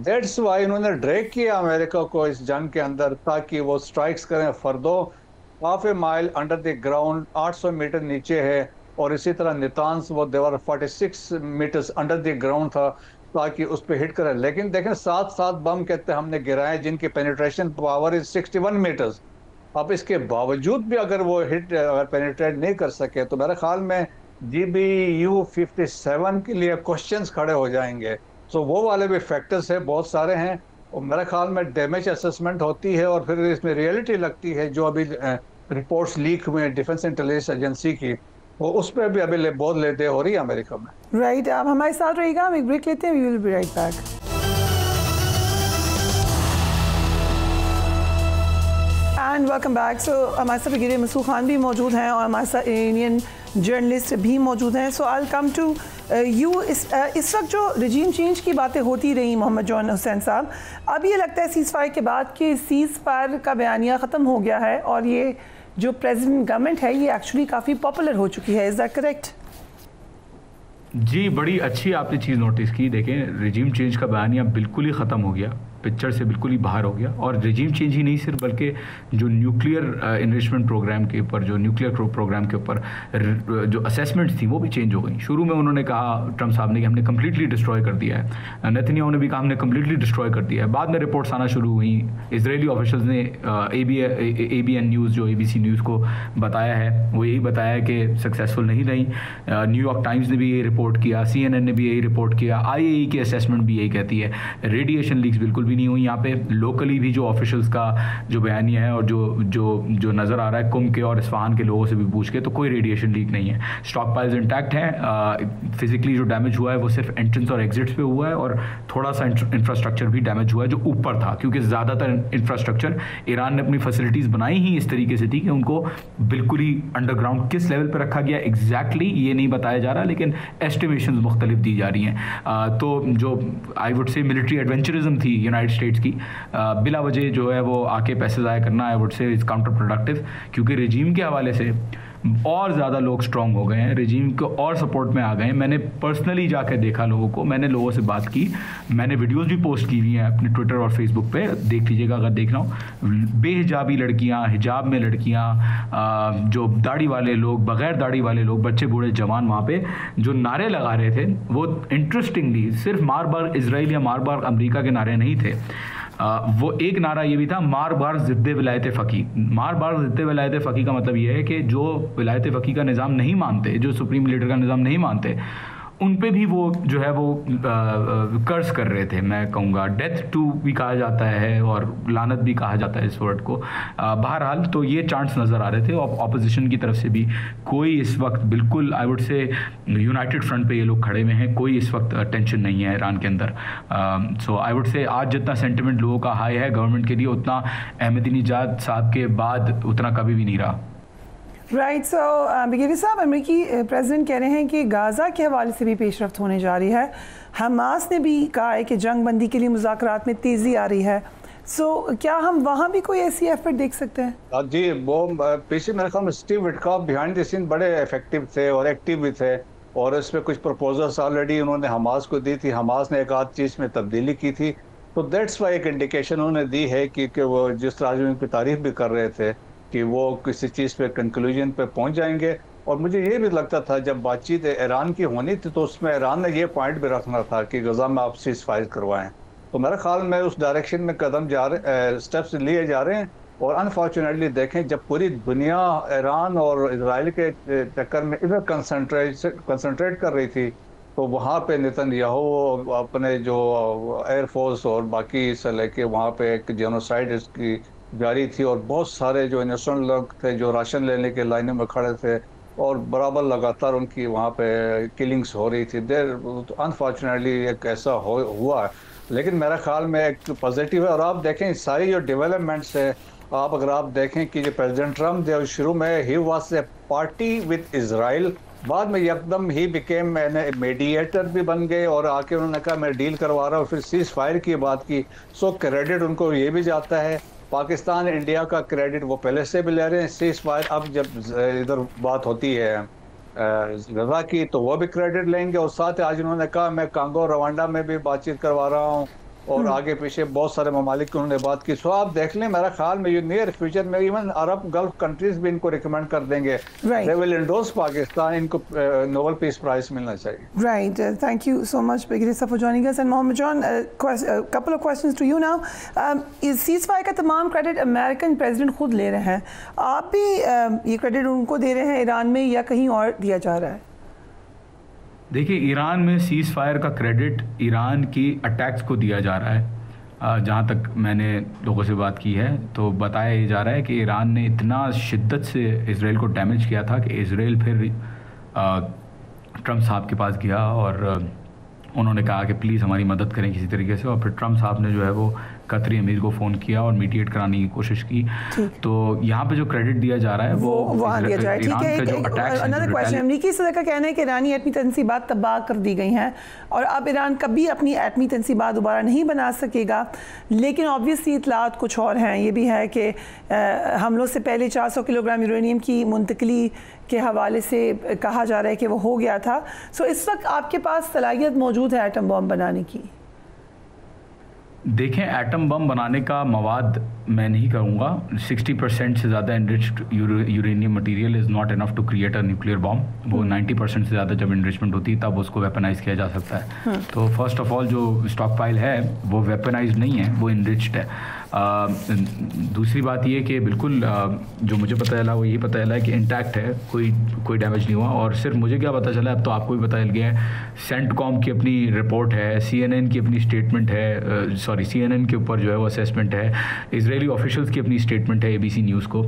दैट्स वाई उन्होंने ड्रैग किया अमेरिका को इस जंग के अंदर, ताकि वो स्ट्राइक्स करें। Fordow half a mile under the ground 800 metre नीचे है, और इसी तरह नितान्स वो देवर 46 मीटर्स अंडर द ग्राउंड था ताकि उस पर हिट करें। लेकिन देखें 7 बम कहते हैं हमने गिराए जिनकी पेनिट्रेशन पावर इज 61 मीटर्स। अब इसके बावजूद भी अगर वो हिट अगर पेनिट्रेट नहीं कर सके तो मेरे ख्याल में GBU-57 के लिए क्वेश्चंस खड़े हो जाएंगे। सो वो वाले भी फैक्टर्स है, बहुत सारे हैं। और मेरे ख्याल में डैमेज असेसमेंट होती है और फिर इसमें रियलिटी लगती है जो अभी रिपोर्ट्स लीक हुए हैं डिफेंस इंटेलिजेंस एजेंसी की, वो उस पर भी अभी बहुत लेते हो रही है अमेरिका में। राइट, आप हमारे साथ रहिएगा, हम एक ब्रेक लेते हैं। We will be right back. And welcome back. So हमारे साथ ब्रिगेडियर मसूद खान भी मौजूद हैं और हमारे साथ इंडियन जर्नलिस्ट भी मौजूद हैं। सो आई कम टू यू। इस वक्त जो रजीम चेंज की बातें होती रही मोहम्मद जॉन हुसैन साहब, अब ये लगता है सीज़ फायर के बाद कि सीज़ फायर का बयानिया ख़त्म हो गया है और ये जो प्रेजेंट गवर्नमेंट है ये एक्चुअली काफ़ी पॉपुलर हो चुकी है। Is that correct? जी, बड़ी अच्छी आपने चीज़ नोटिस की। देखें, रजीम चेंज का बयानिया बिल्कुल ही ख़त्म हो गया पिक्चर से बिल्कुल ही बाहर हो गया। और रेजिम चेंज ही नहीं सिर्फ, बल्कि जो न्यूक्लियर इन्वेस्टमेंट प्रोग्राम के ऊपर, जो न्यूक्लियर प्रोग्राम के ऊपर जो असेसमेंट्स थी वो भी चेंज हो गई। शुरू में उन्होंने कहा, ट्रम्प साहब ने, कि हमने कम्प्लीटली डिस्ट्रॉय कर दिया है। नेतन्याहू ने भी कहा हमने कम्प्लीटली डिस्ट्रॉय कर दिया है। बाद में रिपोर्ट्स आना शुरू हुई। इजरायली ऑफिशियल्स ने ABN न्यूज़, जो ABC न्यूज़ को बताया है, वो यही बताया कि सक्सेसफुल नहीं रही। न्यूयॉर्क टाइम्स ने भी यही रिपोर्ट किया, CNN ने भी यही रिपोर्ट किया, IAEA की असेसमेंट भी यही कहती है। रेडिएशन लीक्स बिल्कुल भी नहीं हुई। यहाँ पे लोकली भी जो ऑफिशियल्स का जो बयानिया है और जो नज़र आ रहा है कुम के और इस्फहान के लोगों से भी पूछ के, तो कोई रेडिएशन लीक नहीं है। स्टॉक पाइल्स इंटैक्ट हैं। फिजिकली जो डैमेज हुआ है वो सिर्फ एंट्रेंस और एग्जिट्स पे हुआ है, और थोड़ा सा इंफ्रास्ट्रक्चर भी डैमेज हुआ है जो ऊपर था, क्योंकि ज़्यादातर इंफ्रास्ट्रक्चर ईरान ने अपनी फैसिलिटीज़ बनाई ही इस तरीके से थी कि उनको बिल्कुल ही अंडरग्राउंड किस लेवल पर रखा गया एग्जैक्टली ये नहीं बताया जा रहा, लेकिन एस्टिमेशन मुख्तलिफ दी जा रही हैं। तो जो I would say military adventurism थी यूनाइटेड स्टेट्स की, बिला वजह जो है वो आके पैसे ज़ाया करना, I would say is counter productive, क्योंकि रेजीम के हवाले से और ज़्यादा लोग स्ट्रॉन्ग हो गए हैं, रेजीम को और सपोर्ट में आ गए हैं। मैंने पर्सनली जाकर देखा लोगों को, मैंने लोगों से बात की, मैंने वीडियोस भी पोस्ट की हुई हैं अपने ट्विटर और फेसबुक पे, देख लीजिएगा अगर देखना हो। बेहिजाबी लड़कियां, हिजाब में लड़कियां, जो दाढ़ी वाले लोग, बग़ैर दाढ़ी वाले लोग, बच्चे बूढ़े जवान वहाँ पे जो नारे लगा रहे थे, वो इंटरेस्टिंगली सिर्फ मार बार इजराइल या मार बार अमरीका के नारे नहीं थे। वो एक नारा ये भी था, मार बार ज़िद्दे विलायत फ़की। मार बार ज़िद्दे विलायत फ़की का मतलब ये है कि जो विलायत फ़की का निज़ाम नहीं मानते, जो सुप्रीम लीडर का निज़ाम नहीं मानते, उन पे भी वो जो है वो कर्ज कर रहे थे। मैं कहूँगा डेथ टू भी कहा जाता है और लानत भी कहा जाता है इस वर्ड को। बहरहाल तो ये चांस नज़र आ रहे थे और ऑपोजिशन की तरफ से भी कोई इस वक्त बिल्कुल I would say United front पे ये लोग खड़े हुए हैं, कोई इस वक्त टेंशन नहीं है ईरान के अंदर। सो आई वुड से आज जितना सेंटिमेंट लोगों का हाई है गवर्नमेंट के लिए, उतना अहमदीनेजाद साहब के बाद उतना कभी भी नहीं रहा। राइट। सो बगैरी साहब, अमेरिकी प्रेसिडेंट कह रहे हैं कि गाज़ा के हवाले से भी पेशरफ्त होने जा रही है। हमास ने भी कहा है कि जंग बंदी के लिए मुज़ाकरात में तेज़ी आ रही है। सो क्या हम वहाँ भी कोई ऐसी एफर्ट देख सकते हैं? जी, वो पीछे मेरे ख्याल में Steve Witkoff behind the scene बड़े इफेक्टिव थे और एक्टिव भी थे, और इसमें कुछ प्रपोजल्स ऑलरेडी उन्होंने हमास को दी थी। हमास ने एक आध चीज़ में तब्दीली की थी, तो दैट्स वाई एक इंडिकेशन उन्होंने दी है कि वो जिस तरह उनकी तारीफ भी कर रहे थे कि वो किसी चीज़ पे कंक्लूजन पे पहुंच जाएंगे। और मुझे ये भी लगता था जब बातचीत ईरान की होनी थी तो उसमें ईरान ने ये पॉइंट भी रखना था कि गज़ा में आप सीज़ फायर करवाएं। तो मेरे ख्याल में उस डायरेक्शन में कदम स्टेप्स लिए जा रहे हैं। और अनफॉर्चुनेटली देखें, जब पूरी दुनिया ईरान और इजराइल के चक्कर में इधर कंसंट्रेट कर रही थी, तो वहाँ पे नेतन्याहू अपने जो एयरफोर्स और बाकी से लेके वहाँ पे एक जेनोसाइड इसकी जारी थी, और बहुत सारे जो इनोसेंट लोग थे जो राशन लेने के लाइनों में खड़े थे, और बराबर लगातार उनकी वहाँ पे किलिंग्स हो रही थी। देर अनफॉर्चुनेटली एक ऐसा हुआ है, लेकिन मेरे ख्याल में एक पॉजिटिव है। और आप देखें सारी जो डेवलपमेंट्स है, आप अगर आप देखें कि जो प्रेसिडेंट ट्रम्प थे शुरू में he was a party with Israel, बाद में एकदम ही बिकेम मीडिएटर भी बन गए और आके उन्होंने कहा मैं डील करवा रहा हूँ, फिर सीज फायर की बात की। सो क्रेडिट उनको ये भी जाता है। पाकिस्तान इंडिया का क्रेडिट वो पहले से भी ले रहे हैं। सीज फायर अब जब इधर बात होती है गजा की तो वो भी क्रेडिट लेंगे, और साथ आज उन्होंने कहा मैं कांगो रवांडा में भी बातचीत करवा रहा हूँ, और आगे पीछे बहुत सारे ममालिक की उन्होंने बात की। सो आप देख लें, मेरा ख्याल में ये नियर फ्यूचर में इवन अरब गल्फ कंट्रीज भी इनको रिकमेंड कर देंगे, दे विल एंडोर्स पाकिस्तान, इनको नोबेल पीस प्राइज मिलना चाहिए। Right, thank you so much Bagheera Sir for joining us, and Mohammed John, couple of questions to you now. इस सीज फायर का तमाम क्रेडिट अमेरिकन प्रेसिडेंट खुद ले रहे हैं, आप भी ये क्रेडिट उनको दे रहे हैं ईरान में या कहीं और दिया जा रहा है? देखिए, ईरान में सीज़ फायर का क्रेडिट ईरान की अटैक्स को दिया जा रहा है। जहाँ तक मैंने लोगों से बात की है तो बताया जा रहा है कि ईरान ने इतना शिद्दत से इजराइल को डैमेज किया था कि इजराइल फिर ट्रम्प साहब के पास गया और उन्होंने कहा कि प्लीज़ हमारी मदद करें किसी तरीके से, और फिर ट्रम्प साहब ने जो है वो कतरी अमीर को फ़ोन किया और मीडिएट कराने की कोशिश की। तो यहाँ पे जो क्रेडिट दिया जा रहा है वो वहाँ दिया जाए। ठीक है, अनदर क्वेश्चन, अमेरिकी सदर का कहना है कि ईरानी एटमी तनसीबात तबाह कर दी गई हैं और अब ईरान कभी अपनी एटमी तनसीबात दोबारा नहीं बना सकेगा, लेकिन ऑब्वियसली इतलात कुछ और हैं। ये भी है कि हमलों से पहले 400 किलोग्राम यूरेनियम की मुंतकली के हवाले से कहा जा रहा है कि वो हो गया था। सो इस वक्त आपके पास सलाहियत मौजूद है एटम बॉम्ब बनाने की? देखें, एटम बम बनाने का मवाद मैं नहीं करूँगा। 60% से ज़्यादा enriched uranium material is not enough to create a nuclear bomb. वो 90% से ज़्यादा जब इनरिचमेंट होती है तब उसको वेपनाइज किया जा सकता है। तो फर्स्ट ऑफ ऑल जो स्टॉक पाइल है वो वेपनाइज नहीं है, वो इनरिच्ड है। दूसरी बात ये कि बिल्कुल जो मुझे पता चला वो यही पता चला है कि इंटैक्ट है, कोई डैमेज नहीं हुआ। और सिर्फ मुझे क्या पता चला, अब तो आपको भी पता चल गया है, सेंटकॉम की अपनी रिपोर्ट है, CNN की अपनी स्टेटमेंट है, CNN के ऊपर जो है वो असेसमेंट है, इजरायली ऑफिशियल्स की अपनी स्टेटमेंट है ABC न्यूज़ को,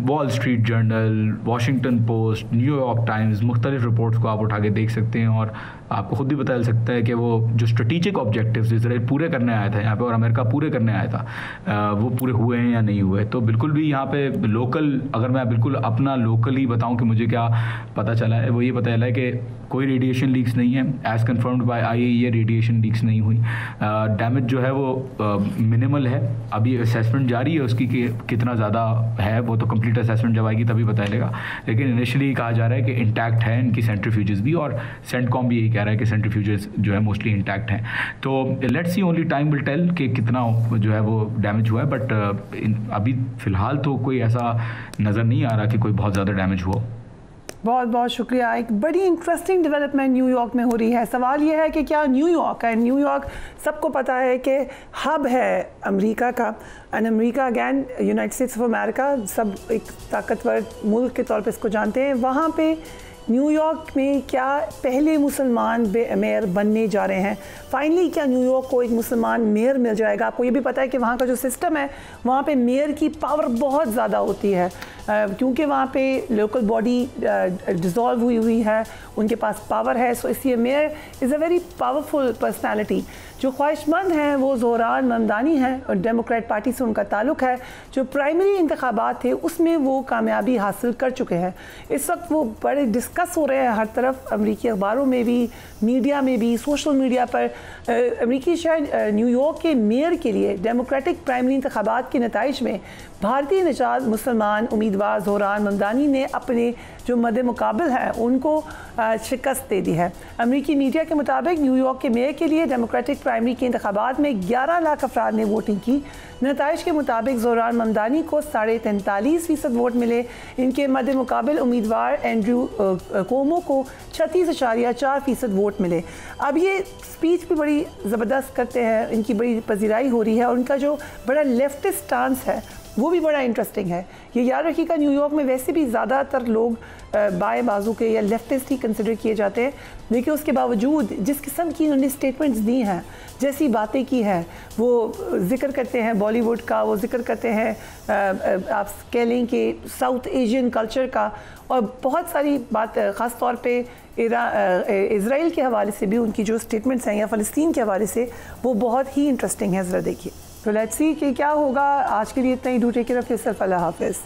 wall street journal, Washington post, New York times, मुख्तलिफ रिपोर्ट्स को आप उठा के देख सकते हैं और आपको खुद भी पता चल सकता है कि वो जो स्ट्रेटिजिक ऑब्जेक्टिव्स इसराइल पूरे करने आया था यहाँ पे और अमेरिका पूरे करने आया था, वो पूरे हुए हैं या नहीं हुए। तो बिल्कुल भी यहाँ पे लोकल, अगर मैं बिल्कुल अपना लोकली बताऊँ कि मुझे क्या पता चला है, वो ये पता चला है कि कोई रेडिएशन लीक्स नहीं है, as confirmed by IAEA radiation leaks नहीं हुई। डैमेज जो है वो मिनिमल है। अभी असेसमेंट जारी है उसकी कि कितना ज़्यादा है, वो तो कंप्लीट असेसमेंट जब आएगी तभी पता चलेगा। लेकिन इनिशियली कहा जा रहा है कि इंटैक्ट है इनकी सेंट्रीफ्यूजेस भी, और सेंटकॉम भी यही कह रहा है कि सेंट्रीफ्यूजेस जो है मोस्टली इंटैक्ट हैं। तो let's see, only time will tell कि कितना जो है वो डैमेज हुआ है। बट अभी फ़िलहाल तो कोई ऐसा नज़र नहीं आ रहा कि कोई बहुत ज़्यादा डैमेज हुआ। बहुत बहुत शुक्रिया। एक बड़ी इंटरेस्टिंग डेवलपमेंट न्यूयॉर्क में हो रही है। सवाल ये है कि क्या न्यूयॉर्क है, न्यूयॉर्क सबको पता है कि हब है अमेरिका का, and America again United states of America, सब एक ताकतवर मुल्क के तौर पे इसको जानते हैं। वहाँ पे न्यूयॉर्क में क्या पहले मुसलमान मेयर बनने जा रहे हैं? फाइनली क्या न्यूयॉर्क को एक मुसलमान मेयर मिल जाएगा? आपको ये भी पता है कि वहाँ का जो सिस्टम है, वहाँ पे मेयर की पावर बहुत ज़्यादा होती है, क्योंकि वहाँ पे लोकल बॉडी डिज़ोल्व हुई है, उनके पास पावर है। सो इसलिए mayor is a very powerful personality. जो ख्वाहिशमंद हैं वो ज़ोहरान ममदानी हैं और डेमोक्रेट पार्टी से उनका ताल्लुक़ है। जो प्राइमरी इंतखाबात थे उसमें वो कामयाबी हासिल कर चुके हैं। इस वक्त वो बड़े डिस्कस हो रहे हैं हर तरफ, अमरीकी अखबारों में भी, मीडिया में भी, सोशल मीडिया पर। अमरीकी शहर न्यूयॉर्क के मेयर के लिए डेमोक्रेटिक प्राइमरी इंतखाबात के नताइज में भारतीय निजात मुसलमान उम्मीदवार ज़ोहरान ममदानी ने अपने जो मद मुकाबिल हैं उनको शिकस्त दे दी है। अमरीकी मीडिया के मुताबिक न्यूयॉर्क के मेयर के लिए डेमोक्रेटिक प्राइमरी के इंतखाबात में 11 लाख अफराद ने वोटिंग की। नताइज के मुताबिक ज़ोहरान ममदानी को 43.5% वोट मिले। इनके मद मुकाबिल उम्मीदवार एंड्रू कोमो को 36.4% वोट मिले। अब ये स्पीच भी बड़ी ज़बरदस्त करते हैं, इनकी बड़ी पजीराई हो रही है और उनका जो बड़ा लेफ्टिस्ट स्टांस है वो भी बड़ा इंटरेस्टिंग है। ये याद रखिएगा, न्यूयॉर्क में वैसे भी ज़्यादातर लोग बाएं बाजू के या लेफ्टिस्ट ही कंसिडर किए जाते हैं, लेकिन उसके बावजूद जिस किस्म की उन्होंने स्टेटमेंट्स दी हैं, जैसी बातें की हैं, वो जिक्र करते हैं बॉलीवुड का, वो जिक्र करते हैं आप कह लें कि साउथ एशियन कल्चर का, और बहुत सारी बात ख़ास तौर पे इज़राइल के हवाले से भी उनकी जो स्टेटमेंट्स हैं या फ़लस्तीन के हवाले से, वो बहुत ही इंटरेस्टिंग है। ज़रा देखिए। तो लेट्स सी कि क्या होगा। आज के लिए इतना ही। Do take care of yourself. अल्लाह हाफ़िज़।